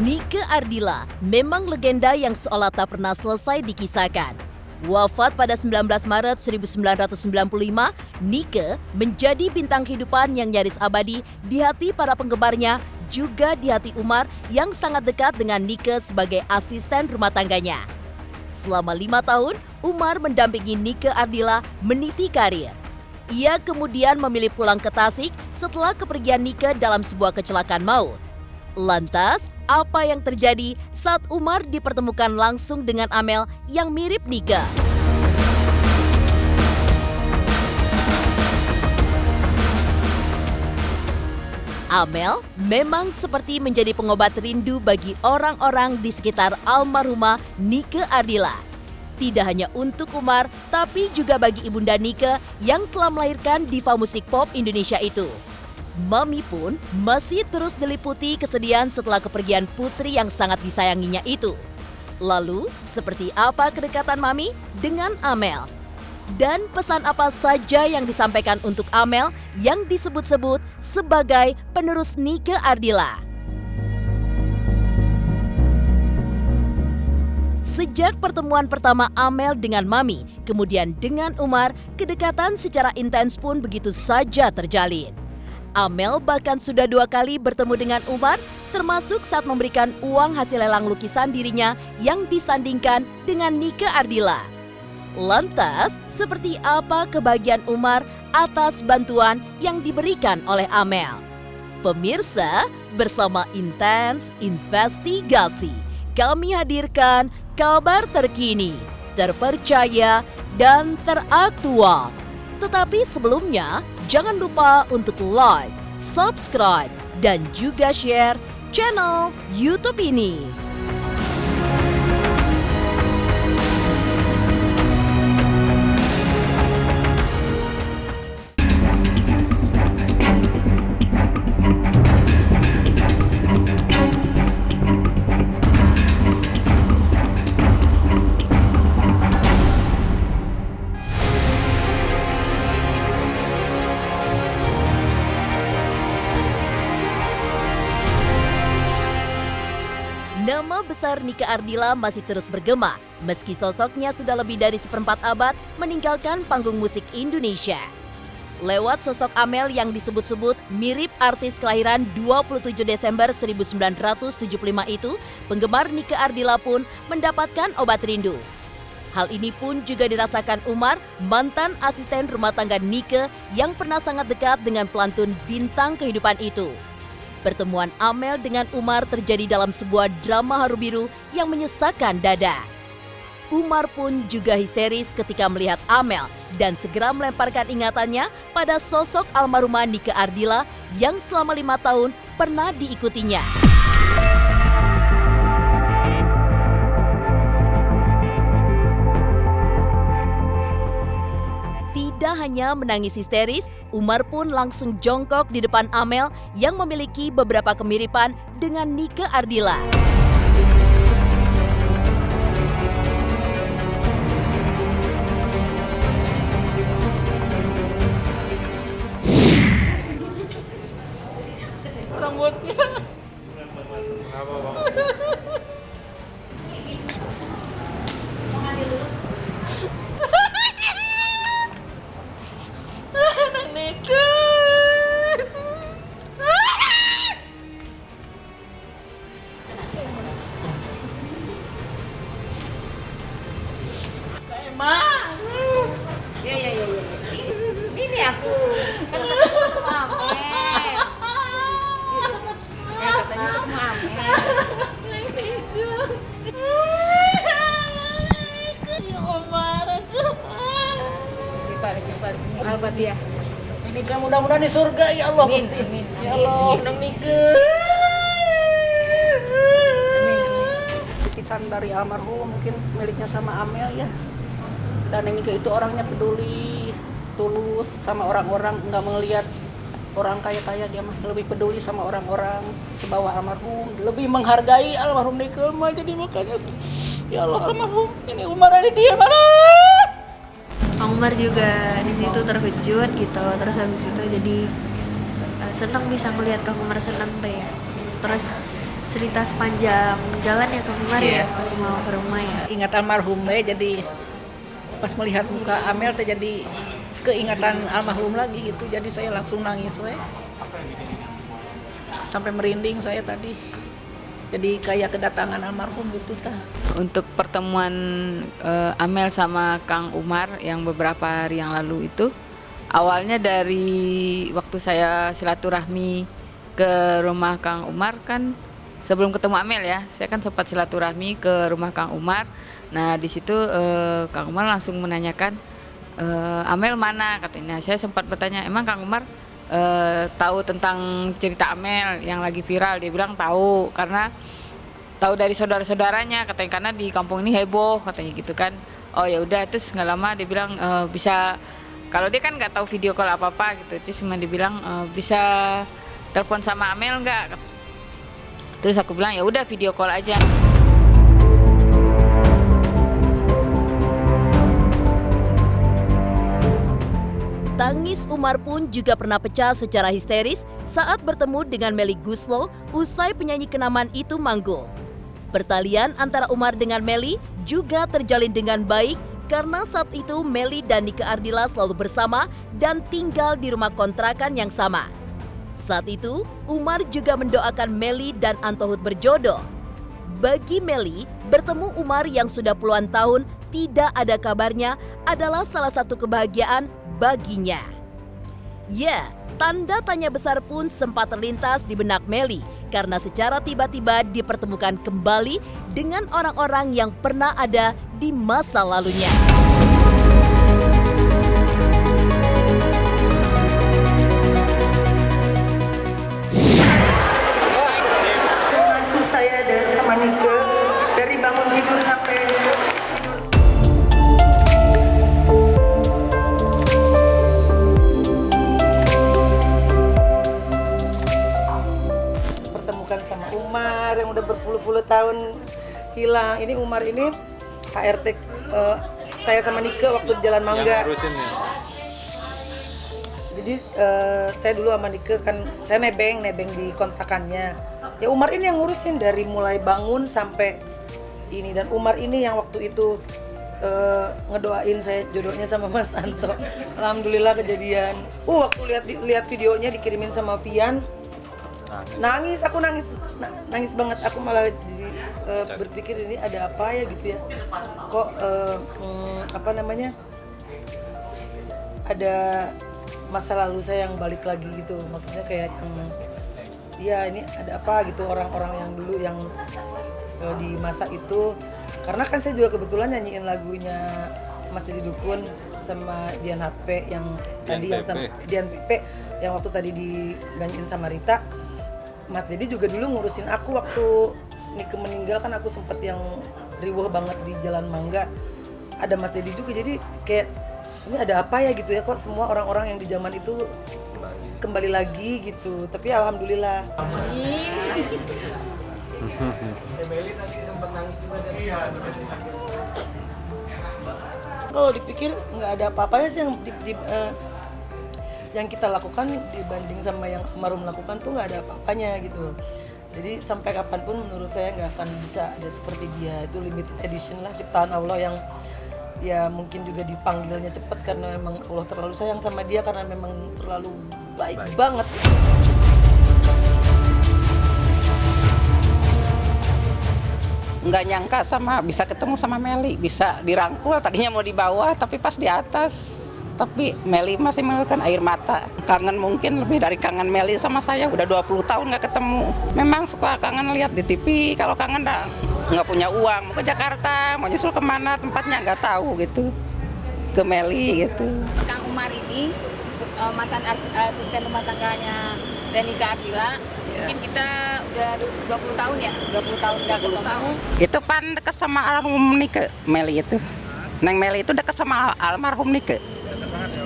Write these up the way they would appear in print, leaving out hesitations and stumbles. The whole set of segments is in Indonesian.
Nike Ardila memang legenda yang seolah tak pernah selesai dikisahkan. Wafat pada 19 Maret 1995, Nike menjadi bintang kehidupan yang nyaris abadi di hati para penggemarnya, juga di hati Umar yang sangat dekat dengan Nike sebagai asisten rumah tangganya. Selama 5 tahun, Umar mendampingi Nike Ardila meniti karir. Ia kemudian memilih pulang ke Tasik setelah kepergian Nike dalam sebuah kecelakaan maut. Lantas, apa yang terjadi saat Umar dipertemukan langsung dengan Amel yang mirip Nike? Amel memang seperti menjadi pengobat rindu bagi orang-orang di sekitar almarhumah Nike Ardila. Tidak hanya untuk Umar, tapi juga bagi ibunda Nike yang telah melahirkan diva musik pop Indonesia itu. Mami pun masih terus diliputi kesedihan setelah kepergian putri yang sangat disayanginya itu. Lalu, seperti apa kedekatan Mami dengan Amel? Dan pesan apa saja yang disampaikan untuk Amel yang disebut-sebut sebagai penerus Nike Ardila? Sejak pertemuan pertama Amel dengan Mami, kemudian dengan Umar, kedekatan secara intens pun begitu saja terjalin. Amel bahkan sudah 2 kali bertemu dengan Umar, termasuk saat memberikan uang hasil lelang lukisan dirinya yang disandingkan dengan Nike Ardila. Lantas, seperti apa kebahagiaan Umar atas bantuan yang diberikan oleh Amel? Pemirsa, bersama Intens Investigasi, kami hadirkan kabar terkini, terpercaya, dan teraktual. Tetapi sebelumnya, jangan lupa untuk like, subscribe, dan juga share channel YouTube ini. Nama besar Nike Ardila masih terus bergema, meski sosoknya sudah lebih dari 1/4 abad meninggalkan panggung musik Indonesia. Lewat sosok Amel yang disebut-sebut mirip artis kelahiran 27 Desember 1975 itu, penggemar Nike Ardila pun mendapatkan obat rindu. Hal ini pun juga dirasakan Umar, mantan asisten rumah tangga Nike yang pernah sangat dekat dengan pelantun bintang kehidupan itu. Pertemuan Amel dengan Umar terjadi dalam sebuah drama haru biru yang menyesakkan dada. Umar pun juga histeris ketika melihat Amel dan segera melemparkan ingatannya pada sosok almarhumah Nike Ardila yang selama 5 tahun pernah diikutinya. Tidak hanya menangis histeris, Umar pun langsung jongkok di depan Amel yang memiliki beberapa kemiripan dengan Nike Ardila. Rambutnya. Nike. Emang. Ya. Ini aku. Kan katanya aku Amel. Ya katanya aku Amel. Ya Omar. Istighfar. Albat dia. Ini kan mudah-mudahan di surga ya Allah. Amin. Ya Allah, Nang Nike. Lukisan dari almarhum mungkin miliknya sama Amel ya. Dan Nang Nike itu orangnya peduli, tulus sama orang-orang, nggak melihat orang kaya-kaya, dia mah lebih peduli sama orang-orang sebawa almarhum, lebih menghargai almarhum Nike mah. Jadi makanya ya Allah, almarhum ini Umar ada dia mana? Kang Umar juga di situ terkejut gitu, terus habis itu jadi senang bisa melihat Kang Umar senang deh ya. Terus cerita sepanjang jalan ya Kang Umar Iya. ya pas mau ke rumah ya. Ingat almarhum jadi pas melihat muka Amel teh jadi keingatan almarhum lagi gitu. Jadi saya langsung nangis sampai merinding saya tadi. Jadi kayak kedatangan almarhum gitu tah. Untuk pertemuan Amel sama Kang Umar yang beberapa hari yang lalu itu, awalnya dari waktu saya silaturahmi ke rumah Kang Umar kan, sebelum ketemu Amel ya, saya kan sempat silaturahmi ke rumah Kang Umar. Nah di situ Kang Umar langsung menanyakan Amel mana katanya. Saya sempat bertanya, emang Kang Umar tahu tentang cerita Amel yang lagi viral? Dia bilang tahu karena tahu dari saudara-saudaranya katanya, karena di kampung ini heboh katanya gitu kan. Oh ya udah, terus nggak lama dia bilang bisa, kalau dia kan nggak tahu video call apa gitu, terus cuma dibilang bisa telepon sama Amel nggak? Terus aku bilang ya udah video call aja. Tangis Umar pun juga pernah pecah secara histeris saat bertemu dengan Melly Guslo usai penyanyi kenamaan itu manggung. Pertalian antara Umar dengan Melly juga terjalin dengan baik karena saat itu Melly dan Nike Ardila selalu bersama dan tinggal di rumah kontrakan yang sama. Saat itu, Umar juga mendoakan Melly dan Antohut berjodoh. Bagi Melly, bertemu Umar yang sudah puluhan tahun tidak ada kabarnya adalah salah satu kebahagiaan baginya. Ya, tanda tanya besar pun sempat terlintas di benak Melly karena secara tiba-tiba dipertemukan kembali dengan orang-orang yang pernah ada di masa lalunya. Termasuk saya sama Nike dari bangun tidur sampai tidur. Pertemukan sama Umar yang udah berpuluh-puluh tahun hilang. Ini Umar ini HRT saya sama Nike waktu di Jalan Mangga. Jadi saya dulu sama Nike kan, saya nebeng di kontrakannya. Ya Umar ini yang ngurusin dari mulai bangun sampai ini, dan Umar ini yang waktu itu ngedoain saya jodohnya sama Mas Anto. Alhamdulillah kejadian. Waktu lihat videonya dikirimin sama Vian, nangis banget. Aku malah jadi berpikir ini ada apa ya gitu ya. Kok ada masa lalu saya yang balik lagi gitu, maksudnya kayak ya ini ada apa gitu, orang-orang yang dulu yang di masa itu. Karena kan saya juga kebetulan nyanyiin lagunya Mas Didi Dukun sama Dian HP yang tadi yang sama Dian PP yang waktu tadi dinyanyiin sama Rita. Mas Didi juga dulu ngurusin aku waktu Nike meninggal kan, aku sempet yang riweuh banget di Jalan Mangga. Ada Mas Didi juga, jadi kayak ini ada apa ya gitu ya, kok semua orang-orang yang di zaman itu kembali lagi gitu. Tapi alhamdulillah. Kalau dipikir nggak ada apa-apanya sih yang kita lakukan dibanding sama yang almarhum lakukan tuh nggak ada apa-apanya gitu. Jadi sampai kapanpun menurut saya nggak akan bisa ada seperti dia. Itu limited edition lah, ciptaan Allah yang ya mungkin juga dipanggilnya cepat karena memang Allah terlalu sayang sama dia, karena memang terlalu baik banget. Nggak nyangka bisa ketemu sama Melly, bisa dirangkul, tadinya mau di bawah tapi pas di atas. Tapi Melly masih mengeluarkan air mata. Kangen, mungkin lebih dari kangen Melly sama saya, udah 20 tahun nggak ketemu. Memang suka kangen lihat di TV, kalau kangen nggak punya uang, mau ke Jakarta, mau nyusul kemana tempatnya nggak tahu gitu, ke Melly gitu. Kang Umar ini mantan asisten rumah tangganya Nike Ardila. Mungkin kita udah 20 tahun ya, 20 tahun nggak ketemu. Itu pan dekat sama almarhum Nike, Melly itu. Neng Melly itu dekat sama almarhum Nike.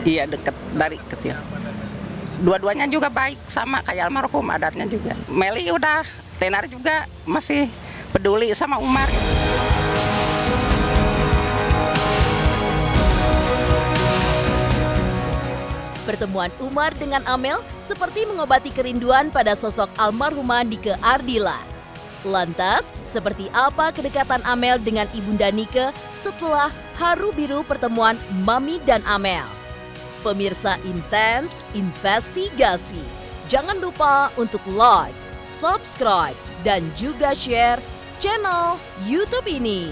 Iya, dekat dari kecil. Dua-duanya juga baik, sama kayak almarhum, adatnya juga. Melly udah tenar juga, masih peduli sama Umar. Pertemuan Umar dengan Amel seperti mengobati kerinduan pada sosok almarhumah Nike Ardila. Lantas, seperti apa kedekatan Amel dengan Ibunda Nike setelah haru biru pertemuan Mami dan Amel? Pemirsa Intens Investigasi, jangan lupa untuk like, subscribe, dan juga share channel YouTube ini.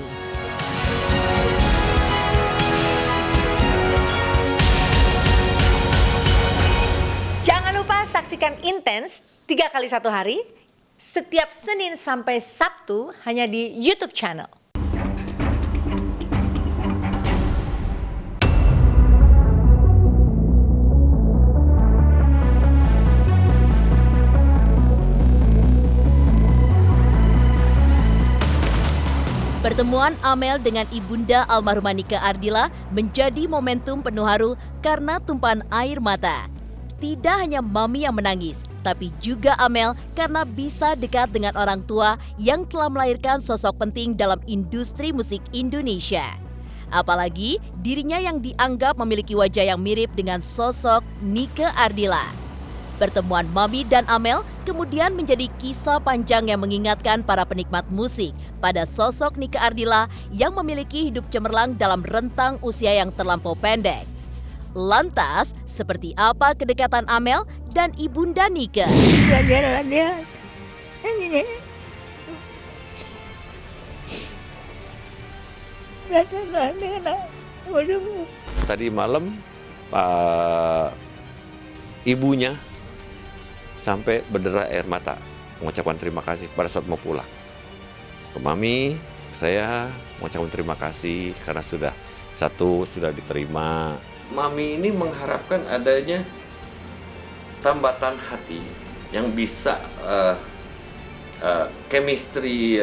Jangan lupa saksikan Intens 3 kali 1 hari, setiap Senin sampai Sabtu hanya di YouTube channel. Pertemuan Amel dengan Ibunda almarhumah Nike Ardila menjadi momentum penuh haru karena tumpahan air mata. Tidak hanya Mami yang menangis, tapi juga Amel karena bisa dekat dengan orang tua yang telah melahirkan sosok penting dalam industri musik Indonesia. Apalagi dirinya yang dianggap memiliki wajah yang mirip dengan sosok Nike Ardila. Pertemuan Mami dan Amel kemudian menjadi kisah panjang yang mengingatkan para penikmat musik pada sosok Nike Ardila yang memiliki hidup cemerlang dalam rentang usia yang terlampau pendek. Lantas, seperti apa kedekatan Amel dan Ibunda Nike? Tadi malam ibunya sampai berderai air mata mengucapkan terima kasih pada saat mau pulang. Ke Mami, saya mengucapkan terima kasih karena sudah diterima. Mami ini mengharapkan adanya tambatan hati yang bisa chemistry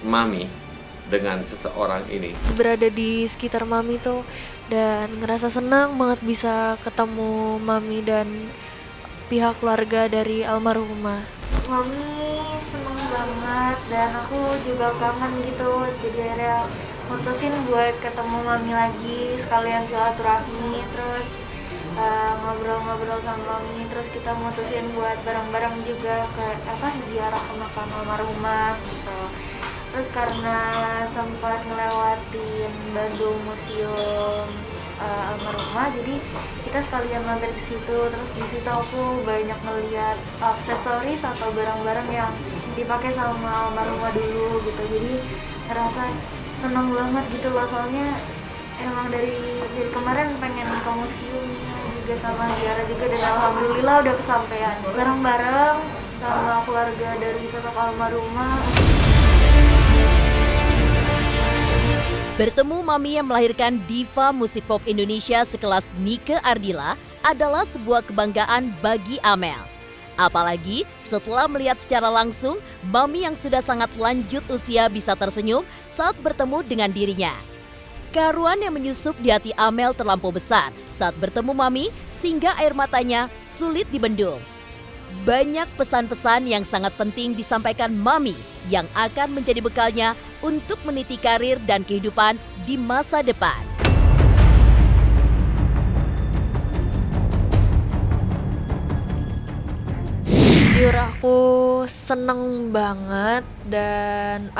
Mami dengan seseorang ini. Berada di sekitar Mami tuh dan ngerasa senang banget bisa ketemu Mami dan pihak keluarga dari almarhumah. Mami seneng banget dan aku juga kangen gitu, jadi akhirnya mutusin buat ketemu Mami lagi, sekalian silaturahmi, terus ngobrol-ngobrol sama Mami, terus kita mutusin buat bareng-bareng juga ke ziarah ke makam almarhumah gitu. Terus karena sempat ngelewatin Bandung Museum almarhumah, jadi kita sekalian mampir ke situ. Terus di situ aku banyak ngeliat aksesoris atau barang-barang yang dipakai sama almarhumah dulu gitu. Jadi ngerasa seneng banget gitu loh, soalnya emang dari kemarin pengen ke museumnya juga sama ziarah juga, dan alhamdulillah udah kesampaian bareng-bareng sama keluarga dari sosok almarhumah. Bertemu Mami yang melahirkan diva musik pop Indonesia sekelas Nike Ardila adalah sebuah kebanggaan bagi Amel. Apalagi setelah melihat secara langsung Mami yang sudah sangat lanjut usia bisa tersenyum saat bertemu dengan dirinya. Keharuan yang menyusup di hati Amel terlampau besar saat bertemu Mami sehingga air matanya sulit dibendung. Banyak pesan-pesan yang sangat penting disampaikan Mami yang akan menjadi bekalnya untuk meniti karir dan kehidupan di masa depan. Jujur aku seneng banget dan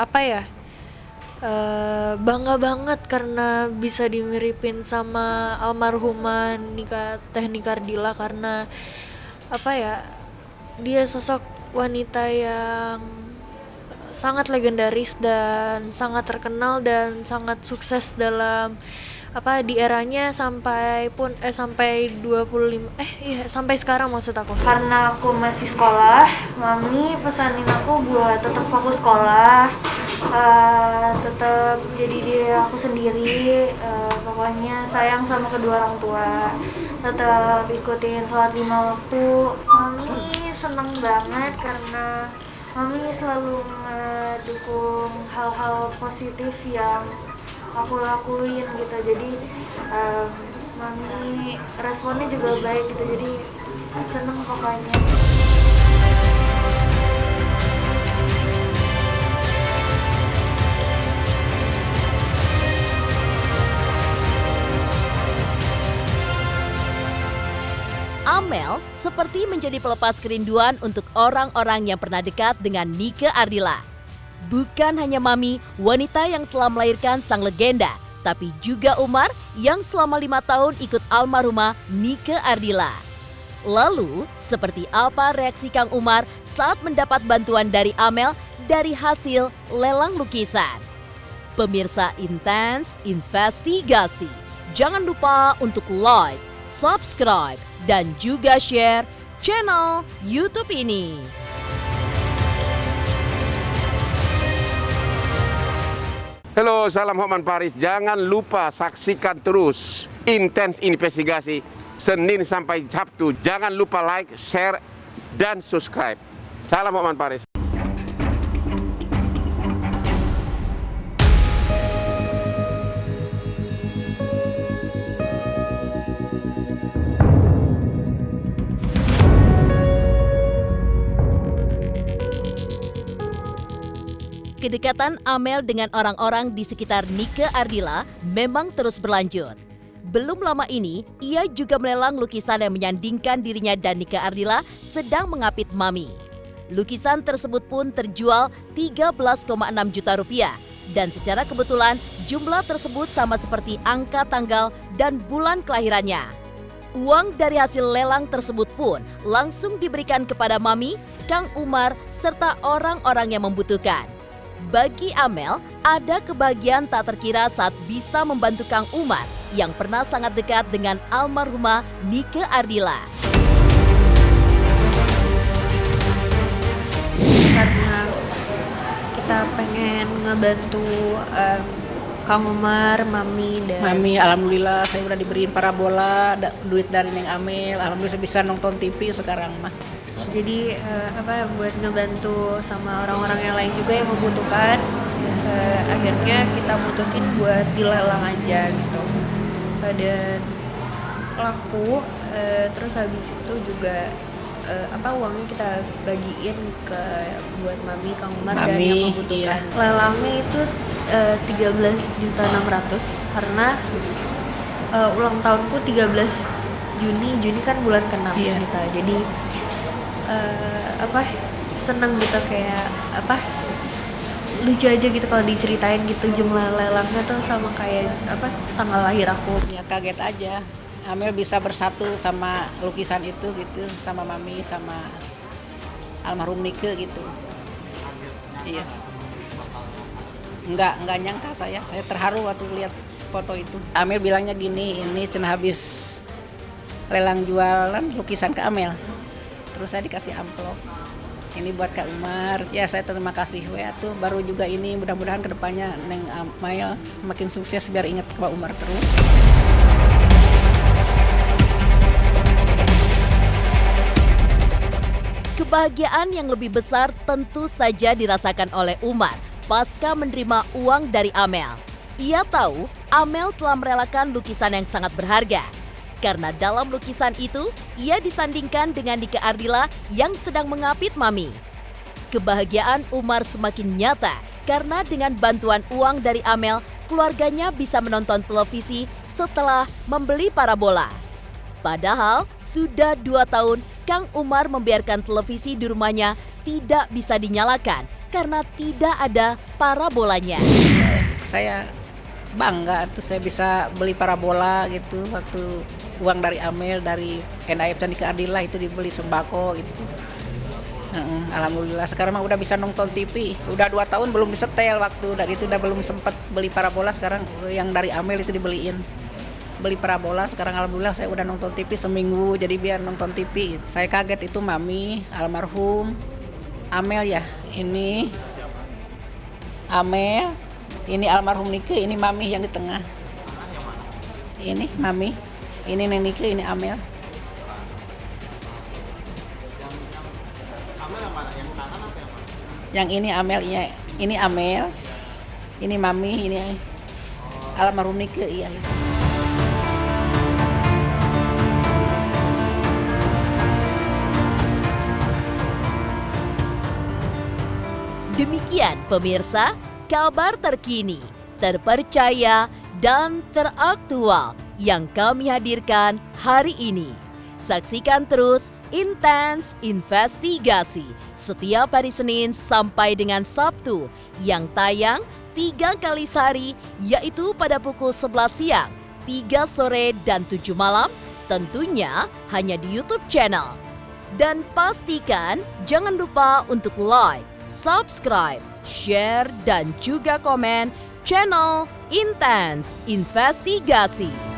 bangga banget karena bisa dimiripin sama almarhumah Nike Ardila, karena dia sosok wanita yang sangat legendaris dan sangat terkenal dan sangat sukses dalam di eranya sampai 25 sampai sekarang maksud aku. Karena aku masih sekolah, Mami pesanin aku buat tetap fokus sekolah, tetap jadi diri aku sendiri, pokoknya sayang sama kedua orang tua, tetap ikutin sholat 5 waktu. Mami seneng banget karena Mami selalu mendukung hal-hal positif yang aku lakuin gitu, jadi Mami responnya juga baik gitu, jadi seneng pokoknya. Amel seperti menjadi pelepas kerinduan untuk orang-orang yang pernah dekat dengan Nike Ardila. Bukan hanya Mami, wanita yang telah melahirkan sang legenda, tapi juga Umar yang selama 5 tahun ikut almarhumah Nike Ardila. Lalu, seperti apa reaksi Kang Umar saat mendapat bantuan dari Amel dari hasil lelang lukisan? Pemirsa Intens Investigasi, jangan lupa untuk like, subscribe, dan juga share channel YouTube ini. Halo, salam Hotman Paris. Jangan lupa saksikan terus Intens Investigasi Senin sampai Sabtu. Jangan lupa like, share, dan subscribe. Salam Hotman Paris. Kedekatan Amel dengan orang-orang di sekitar Nike Ardila memang terus berlanjut. Belum lama ini, ia juga melelang lukisan yang menyandingkan dirinya dan Nike Ardila sedang mengapit Mami. Lukisan tersebut pun terjual 13,6 juta rupiah. Dan secara kebetulan, jumlah tersebut sama seperti angka tanggal dan bulan kelahirannya. Uang dari hasil lelang tersebut pun langsung diberikan kepada Mami, Kang Umar, serta orang-orang yang membutuhkan. Bagi Amel, ada kebahagiaan tak terkira saat bisa membantu Kang Umar yang pernah sangat dekat dengan almarhumah Nike Ardila. Karena kita pengen ngebantu Kang Umar, Mami, dan Mami, alhamdulillah saya udah diberiin parabola, duit dari Neng Amel. Alhamdulillah saya bisa nonton TV sekarang mah. jadi buat ngebantu sama orang-orang yang lain juga yang membutuhkan. Akhirnya kita mutusin buat dilelang aja gitu. Dan laku, terus habis itu juga uangnya kita bagiin ke buat Mami, Kang Umar, dan yang membutuhkan. Iya. Lelangnya itu 13.600.000 karena ulang tahunku 13 Juni kan bulan ke-6 gitu. Jadi seneng gitu, kayak lucu aja gitu kalau diceritain gitu jumlah lelangnya tuh sama kayak tanggal lahir aku. Ya kaget aja. Amel bisa bersatu sama lukisan itu gitu, sama Mami, sama almarhum Nike gitu. Iya. Enggak nyangka saya terharu waktu lihat foto itu. Amel bilangnya gini, ini cenah habis lelang jualan lukisan ke Amel. Terus saya dikasih amplop. Ini buat Kak Umar. Ya saya terima kasih. Tuh baru juga ini, mudah-mudahan kedepannya Neng Amel makin sukses biar ingat Kak Umar terus. Kebahagiaan yang lebih besar tentu saja dirasakan oleh Umar pasca menerima uang dari Amel. Ia tahu Amel telah merelakan lukisan yang sangat berharga. Karena dalam lukisan itu, ia disandingkan dengan Nike Ardila yang sedang mengapit Mami. Kebahagiaan Umar semakin nyata karena dengan bantuan uang dari Amel, keluarganya bisa menonton televisi setelah membeli parabola. Padahal sudah 2 tahun Kang Umar membiarkan televisi di rumahnya tidak bisa dinyalakan karena tidak ada parabolanya. Saya bangga tuh saya bisa beli parabola gitu waktu uang dari Amel, dari NAF dan Nike Ardila itu dibeli sembako gitu. Alhamdulillah sekarang mah udah bisa nonton TV. Udah 2 tahun belum disetel waktu dari itu udah belum sempat beli parabola, sekarang yang dari Amel itu dibeliin. Beli parabola sekarang alhamdulillah saya udah nonton TV seminggu, jadi biar nonton TV. Saya kaget itu Mami, almarhum Amel ya. Ini Amel, ini almarhum Nike, ini Mami yang di tengah. Ini Mami, ini Neng Nike, ini Amel. Yang ini Amel, ini Amel, ini Mami, ini almarhum Nike, iya. Demikian pemirsa, kabar terkini, terpercaya, dan teraktual yang kami hadirkan hari ini. Saksikan terus Intens Investigasi setiap hari Senin sampai dengan Sabtu yang tayang 3 kali sehari, yaitu pada pukul 11 siang, 3 sore, dan 7 malam, tentunya hanya di YouTube channel. Dan pastikan jangan lupa untuk like, subscribe, share, dan juga komen channel Intens Investigasi.